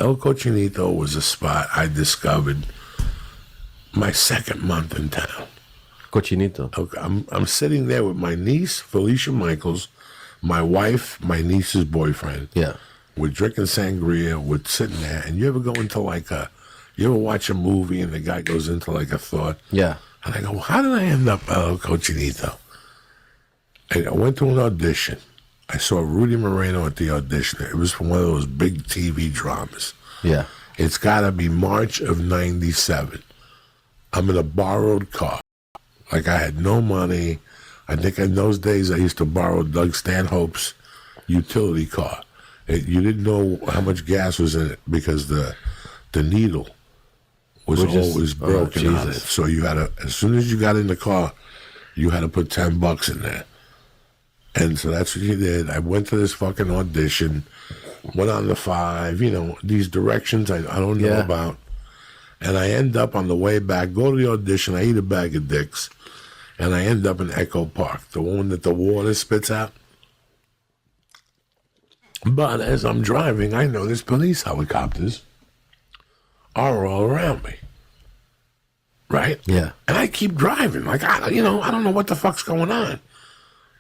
El Cochinito was a spot I discovered my second month in town. Cochinito. Okay, I'm sitting there with my niece, Felicia Michaels, my wife, my niece's boyfriend. Yeah. We're drinking sangria, we're sitting there, and you ever go into you ever watch a movie and the guy goes into like a thought? Yeah. And I go, well, how did I end up El Cochinito? And I went to an audition. I saw Rudy Moreno at the audition. It was for one of those big TV dramas. Yeah. It's got to be March of 97. I'm in a borrowed car. Like, I had no money. I think in those days I used to borrow Doug Stanhope's utility car. You didn't know how much gas was in it because the needle was always broken on it. So you had to, as soon as you got in the car, you had to put $10 in there. And so that's what you did. I went to this fucking audition, went on the 5, these directions I don't know about. And I end up on the way back, go to the audition, I eat a bag of dicks, and I end up in Echo Park, the one that the water spits out. But as I'm driving, I notice police helicopters are all around me. Right? Yeah. And I keep driving. Like, I don't know what the fuck's going on.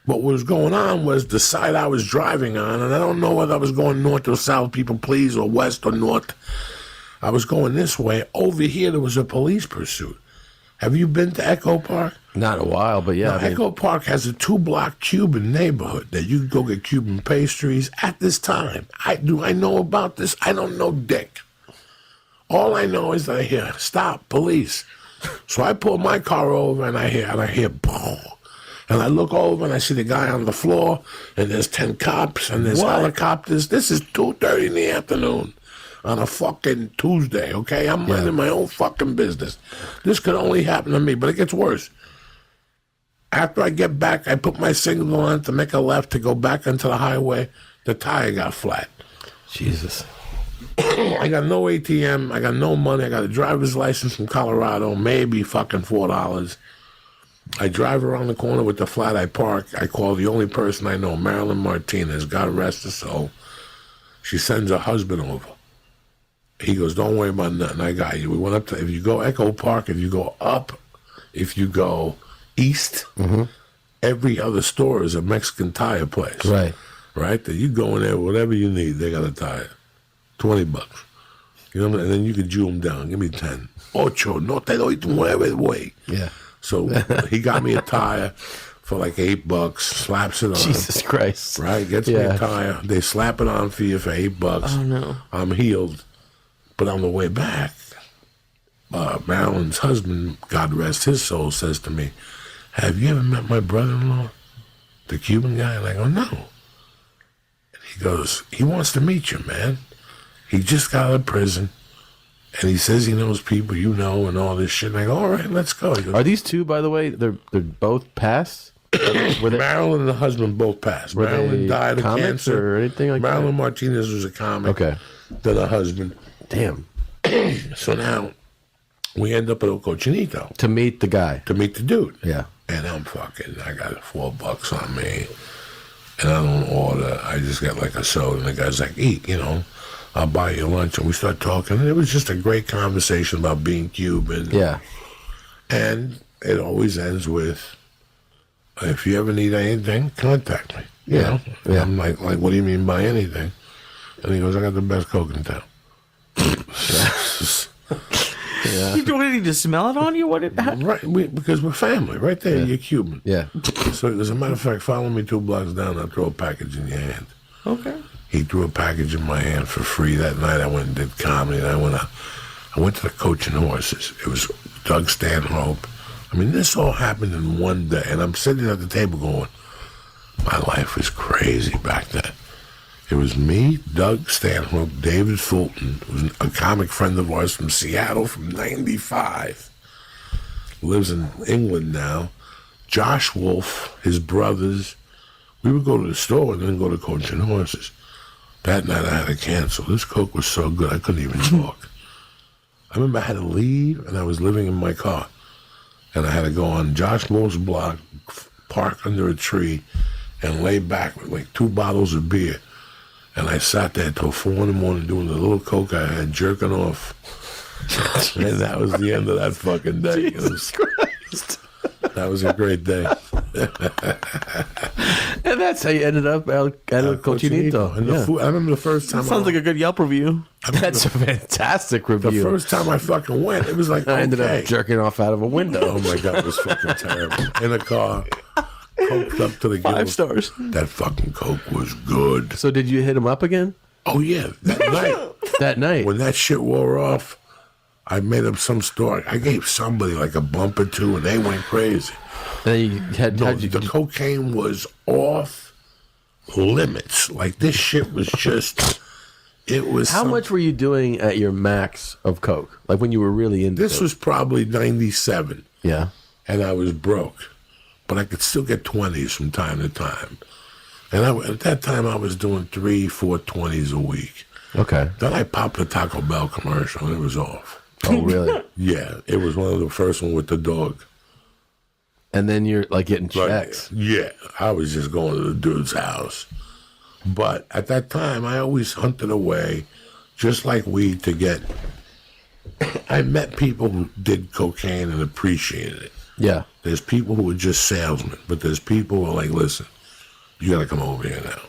What was going on was the side I was driving on, and I don't know whether I was going north or south, people please, or west or north. I was going this way. Over here, there was a police pursuit. Have you been to Echo Park? Not in a while, but yeah. Echo Park has a 2-block Cuban neighborhood that you can go get Cuban pastries at this time. I know about this? I don't know dick. All I know is that I hear, stop, police. So I pull my car over and I hear, boom. And I look over and I see the guy on the floor, and there's 10 cops and there's helicopters. This is 2:30 in the afternoon on a fucking Tuesday, okay? I'm minding my own fucking business. This could only happen to me, but it gets worse. After I get back, I put my signal on to make a left to go back onto the highway. The tire got flat. Jesus. I got no ATM. I got no money. I got a driver's license from Colorado, maybe fucking $4. I drive around the corner with the flat. I park. I call the only person I know, Marilyn Martinez. God rest her soul. She sends her husband over. He goes, don't worry about nothing. I got you. We went up to, if you go Echo Park, if you go up, if you go east, every other store is a Mexican tire place. Right. Right? That you go in there, whatever you need, they got a tire. $20. You know, and then you can Jew them down. Give me 10. Ocho, no te doy 9, güey. Yeah. So he got me a tire for like $8, slaps it on. Jesus Christ. Right? Gets me a tire. They slap it on for you for $8. Oh, no. I'm healed. But on the way back, Marilyn's husband, God rest his soul, says to me, have you ever met my brother-in-law, the Cuban guy? And I go, no. And he goes, he wants to meet you, man. He just got out of prison. And he says he knows people you know and all this shit. And I go, all right, let's go. He goes, are these two, by the way, they're both passed? Marilyn and the husband both passed. Marilyn died of cancer. Or anything like Marilyn Martinez was a comic. Okay. Then the husband. Damn. So now we end up at El Cochinito. To meet the guy. To meet the dude. Yeah. And I got $4 on me. And I don't order. I just got like a soda. And the guy's like, eat, I'll buy you lunch. And we start talking. And it was just a great conversation about being Cuban. Yeah. And it always ends with, if you ever need anything, contact me. You know? And I'm like, what do you mean by anything? And he goes, I got the best Coke in town. You don't need to smell it on you? What did that? Right, because we're family. Right there, you're Cuban. Yeah. So as a matter of fact, follow me 2 blocks down, I'll throw a package in your hand. Okay. He threw a package in my hand for free. That night I went and did comedy, and I went to the Coach and Horses. It was Doug Stanhope. I mean, this all happened in one day, and I'm sitting at the table going, my life was crazy back then. It was me, Doug Stanhope, David Fulton, who's a comic friend of ours from Seattle from 95. Lives in England now. Josh Wolf, his brothers. We would go to the store and then go to Coach and Horses. That night I had to cancel. This Coke was so good I couldn't even talk. I remember I had to leave and I was living in my car. And I had to go on Josh Wolf's block, park under a tree, and lay back with like 2 bottles of beer. And I sat there till 4 in the morning doing the little coke I had, jerking off. And that was the end of that fucking day. Jesus Christ. That was a great day. And that's how you ended up at El Cochinito. And the Yeah. food, I remember the first time. Sounds like a good Yelp review. That's a fantastic the review. first time I fucking went, it was like, I ended okay. up jerking off out of a window. Oh my God, it was fucking terrible. In a car, coked up to the 5 gills. stars. That fucking coke was good. So did you hit him up again Oh yeah, that night that night? when that shit wore off, I made up some story. I gave somebody like a bump or two, and they went crazy. And then you had, No, how'd you, the cocaine was off limits. Like this shit was just. It was. how some- much were you doing at your max of coke? Like when you were really into This coke? was probably 97, Yeah. and I was broke, but I could still get 20s from time to time. And at that time, I was doing 3-4 20s a week. Okay. Then I popped a Taco Bell commercial, and it was off. Oh, really? Yeah, it was one of the first one with the dog. And then you're like getting Like, checks. yeah, I was just going to the dude's house. But at that time, I always hunted away, just like weed, to get. I met people who did cocaine and appreciated it. Yeah. There's people who were just salesmen, but there's people who are like, listen, you got to come over here now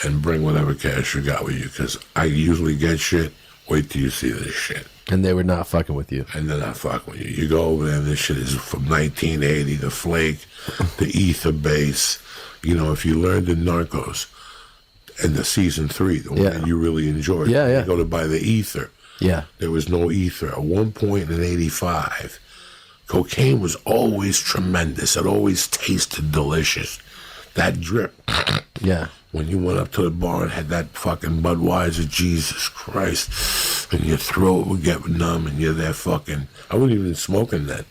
and bring whatever cash you got with you, because I usually get shit. Wait till you see this shit. And they were not fucking with you. And then I fuck with you. You go over there, and this shit is from 1980, the flake, the ether base. You know, if you learned in Narcos, and the season 3, the one Yeah. that you really enjoyed, Yeah, yeah. you go to buy the ether. Yeah. There was no ether. At one point in 85, cocaine was always tremendous. It always tasted delicious. That drip. Yeah. When you went up to the bar and had that fucking Budweiser, Jesus Christ, and your throat would get numb and you're there fucking, I wasn't even smoking then.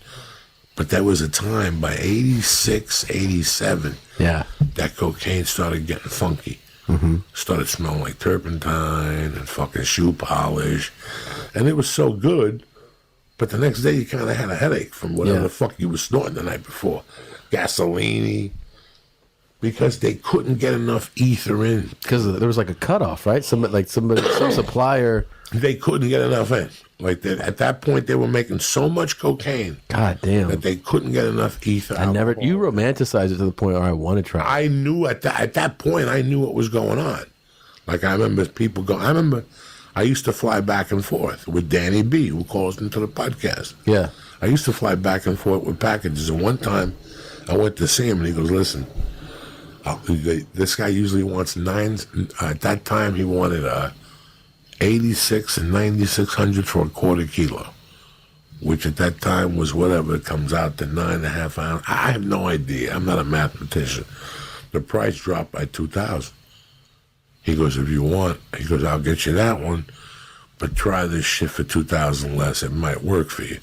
But there was a time by 86, 87, Yeah. that cocaine started getting funky. Started smelling like turpentine and fucking shoe polish. And it was so good, but the next day you kind of had a headache from whatever Yeah. the fuck you were snorting the night before. Gasoline. Because they couldn't get enough ether in. Because there was like a cutoff, right? Some supplier. They couldn't get enough in. Like at that point, they were making so much cocaine God damn. that they couldn't get enough ether. I never. alcohol. You romanticized it to the point where I want to try. I knew at that point, I knew what was going on. Like I remember people going. I remember I used to fly back and forth with Danny B, who calls into the podcast. Yeah. I used to fly back and forth with packages. And one time, I went to see him, and he goes, "Listen, this guy usually wants 9s. At that time, he wanted 86 and 9600 for a quarter kilo, which at that time was whatever it comes out to 9.5 ounces. I have no idea. I'm not a mathematician. The price dropped by 2,000. He goes, if you want, he goes, I'll get you that one, but try this shit for 2,000 less. It might work for you.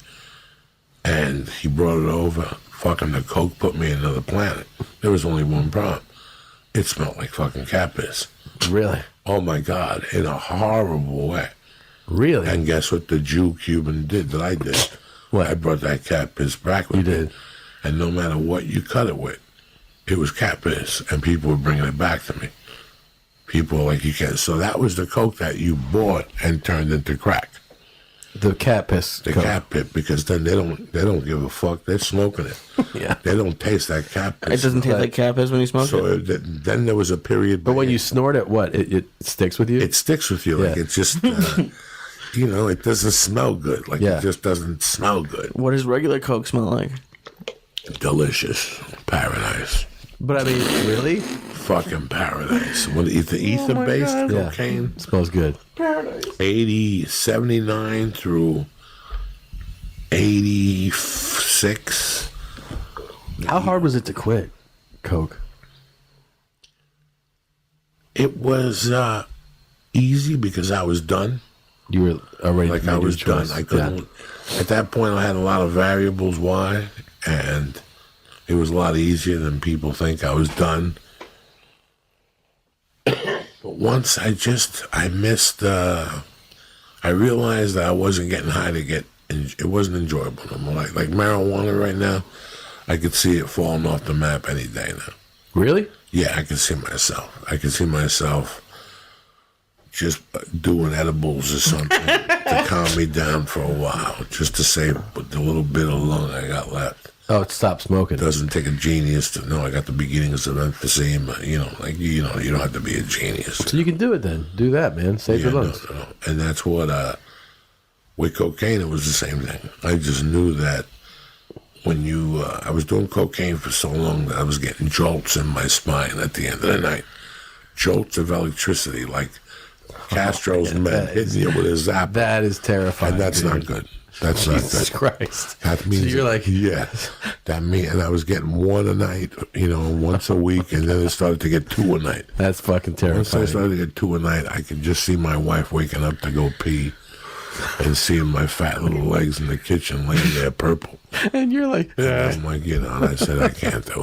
And he brought it over. Fucking the coke put me in another planet. There was only one problem. It smelled like fucking cat piss. Really. Oh my God, in a horrible way. Really. And guess what the Jew Cuban did that I did? What? I brought that cat piss back with You me. did. And no matter what you cut it with, it was cat piss. And people were bringing it back to me. People were like, you can't. So that was the coke that you bought and turned into crack. The cat piss. The coke. cat pit, because then they don't give a fuck. They're smoking it. Yeah. They don't taste that cat It piss. doesn't taste like cat piss when you smoke So it. then there was a period. But when you snort it, what? It sticks with you? it sticks with you, like Yeah. it's just, it doesn't smell good. Like Yeah. it just doesn't smell good. What does regular Coke smell like? Delicious, paradise, But I mean, really? fucking paradise. When the ether based Yeah. cocaine, Smells good. 79 through 86. How hard was it to quit coke? It was easy because I was done. You were already Like made I your was done. choice. I couldn't. At that point, I had a lot of variables why, and it was a lot easier than people think. I was done. But once I missed. I realized that I wasn't getting high to get. It wasn't enjoyable no more. Like marijuana right now, I could see it falling off the map any day now. Really? Yeah, I can see myself. I can see myself just doing edibles or something to calm me down for a while, just to save the little bit of lung I got left. Oh, stop smoking. It doesn't take a genius to know I got the beginnings of emphysema. You don't have to be a genius. So you can do it then. Do that, man. Save your lungs. No. And that's what, with cocaine, it was the same thing. I just knew that when I was doing cocaine for so long that I was getting jolts in my spine at the end of the night. Jolts of electricity, like Castro's men hitting you with a zapper. That is terrifying. And that's not good. That's not Jesus good. Christ. That means so you're like, yes. That means, and I was getting one a night, once a week, and then it started to get two a night. That's fucking terrifying. Once I started to get two a night, I could just see my wife waking up to go pee, and seeing my fat little legs in the kitchen laying there purple. And you're like, and I'm like, and I said, I can't do it.